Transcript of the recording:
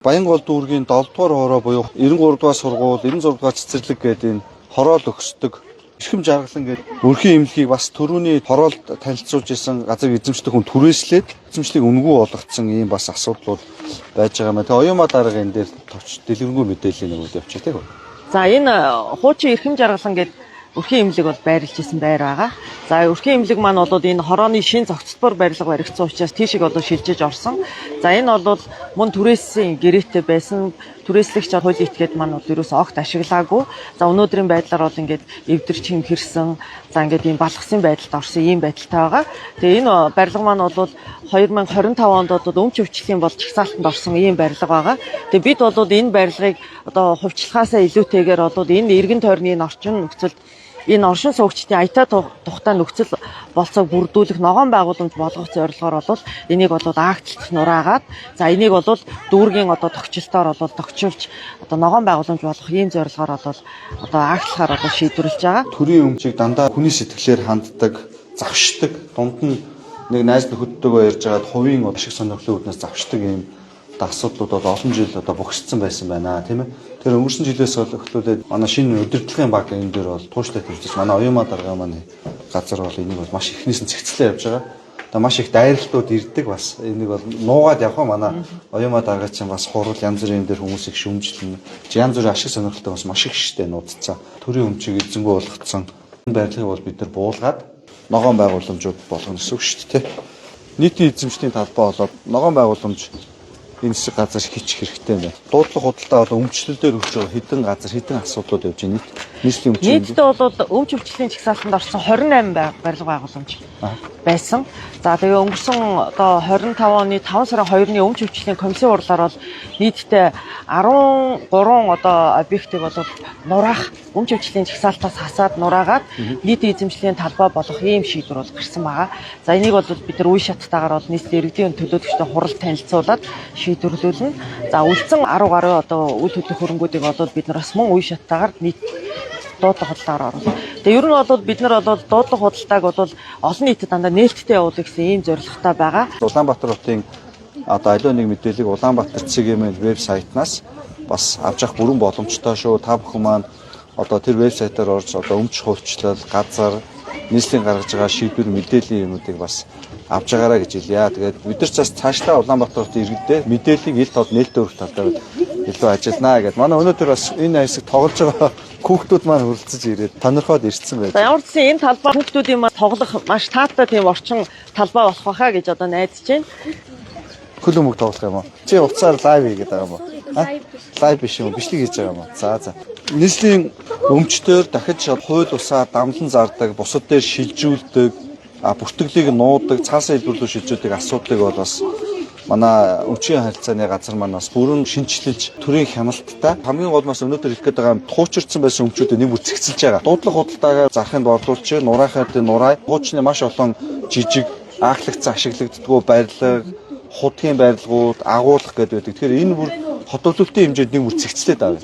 Баянгол дүүргийн 7 дугаар хороо буюу 93 дугаар сургууль, 96 дугаар цэцэрлэг гэдэг энэ хороол өгсдөг эрхэм жаргалан гэдэг өрхийн эмнэлгийг бас төрөүний хороолд танилцуулж исэн газрыг эзэмшдэг хүн түрээслээд эзэмшлийг үнгүй болгоцсон ийм бас асуудлууд байж байгаа юм. Тэгээ оюума дарга энэ дээр товч дэлгэрэнгүй мэдээллийн нэг үйл явц тийм үү. За энэ хуучин эрхэм жаргалан гэдэг өрхийн эмнэлэг бол байрлаж исэн байр байгаа. За өрхийн эмнэлэг маань бол энэ хорооны шин зохицолбор барилга баригдсан учраас тийшээ одоо шилжиж орсон. За энэ бол мөн түрээсийн гэрээтэй байсан түрээслэгч хуулийн этгээд маань бол ерөөс огт ашиглаагүй. За өнөөдрийн байдлаар бол ингээд эвдэрч хэмхэрсэн. За ингээд ийм балгасан байдалд орсон ийм байдалтай байгаа. Тэгээ энэ барилга маань бол 2025 онд өмч өвчлөлийн бол жагсаалтанд орсон ийм барилга байгаа. Тэгээ бид бол энэ барилгыг одоо хувьчлахаасаа илүүтэйгээр бол энэ эргэн тойрны орчин нөхцөлд энэ оршин суугчдын аятаа тухтай нөхцөл болцоог бүрдүүлэх ногоон байгууламж болгох зорилгоор бол энийг бол актлт нураагаад за энийг бол дүүргийн одоо тогтчлолтоор бол тогтчулж одоо ногоон байгууламж болгох ийм зорилгоор одоо актлахаар шийдвэрлэж байгаа. Төрийн өмчийг дандаа хүний сэтгэлээр ханддаг, завшдаг, дунд нь нэг найз нөхөдтэйгөө ярьж байгаад хувийн ашиг сонирхлын үүднээс завшдаг ийм асуудлууд олон жил богсцсон байсан байна тийм ээ. Тэр өнгөрсөн жилээс эхлүүлээд манай шинэ удирдлагын баг энэ дээр бол тууштай төрж манай оюума дарга маань газар бол энийг бол маш ихнээс нь цэгцлээ явж байгаа. Тэгээ маш их дайралтууд ирдэг бас энийг бол нуугаад явах манай оюума дарга чинь бас хурал янз бүрийн дээр хүмүүсийг шүмжлэн янз бүрийн ашиг сонирхолтой бас маш их штэ нуудцсан. Төрийн өмчийг эзэнгүү болгоцсон энэ байрлалыг бол бид нар буулгаад ногоон байгууламжууд болгоно гэсэн үг шүү дээ. Нийтийн эзэмшлийн талбай болоод ногоон байгууламж энэ шиг газар хийчих хэрэгтэй юм байна. Дуудлага худалдаа өмчлөлөөр өгч байгаа хэдэн газар хэдэн асуудлууд явж байна. Нийслэлийн өмчлөл. Нийтдээ бол өмч өвчлөлийн жагсаалтанд орсон 28 барилга байгууламж байсан. За тэгээ өнгөрсөн 25 оны 5 сарын 2-ны өмч өвчлөлийн комиссийн хурлаар бол нийтдээ 13 объектыг нураах өмч өвчлөлийн жагсаалтаас хасаад нураагаад нийтийн эзэмшлийн талбай болох ийм шийдвэр гарсан байгаа. За энийг бол бид нар үе шаттайгаар нийслэлийн иргэдийн төлөөлөгчтэй хурал танилцуулаад шийдвэрлүүлнэ. За үлдсэн 10 гаруй үйл хөдлөх хөрөнгүүдийг бид нар бас мөн үе шаттайгаар нийт дуудлага худалдаагаар оруулах. Тэгээ ер нь бид нар дуудлага худалдааг олон нийтэд дандаа нээлттэй явуулах гэсэн ийм зорилготой байгаа. Улаанбаатар хотын аливаа нэг мэдээллийг Улаанбаатар ЦГМ вебсайтнаас бас авч явах бүрэн боломжтой шүү. Та бүхэн маань тэр вебсайтаар орж өмч хувьчлал, газар, нийслэлийн гаргаж байгаа шийдвэр мэдээллийн юмнуудыг бас авч байгаарай гэж хэлье. Тэгээд бид нар цаашлаа Улаанбаатар хотын иргэдэд мэдээллийг ил тод нээлттэй өргөх талаар илүү ажилланаа гэдэг. Манай өнөөдөр бас энэ хэсэг тоглож байгаа хүүхдүүд маань хуралцаж ирээд сонирхоод ирсэн байж. За ямар ч юм энэ талбай хүүхдүүдийн тоглох маш таатай тийм орчин талбай болох байхаа гэж найдаж байна. Хөлөө мөг тоглох юм уу? Чи уцаар лайв хийгээд байгаа юм уу? Лайв биш юм, бичлэг хийж байгаа юм уу? За. Нийслэлийн өмчтөөр дахиж хууль усаар дамлан зардаг, бусад дээр шилжүүлдэг, бүртгэлийг нуудаг, цаасан хэлбэрлүү шилжүүлдэг асуудлыг бол бас манай өмчийн харилцааны газар маань бас бүрэн шинжилж төрийн хяналттай хамгийн гол бас өнөөдөр хэлэх гээд байгаа юм туучирсан байсан өмчүүдийг нэг бүр цэгцэлж байгаа. Дуудлага худалдаагаа зарахынд борлуулж, нураахад нурай, хуучны маш олон жижиг ааглагдсан ашиглагддггүй барилга, худгийн барилгууд, агуулга гэдэг байдаг. Тэгэхээр энэ бүр хот төлөвлөлтийн хэмжээнд нэг бүр цэгцлээд авъя.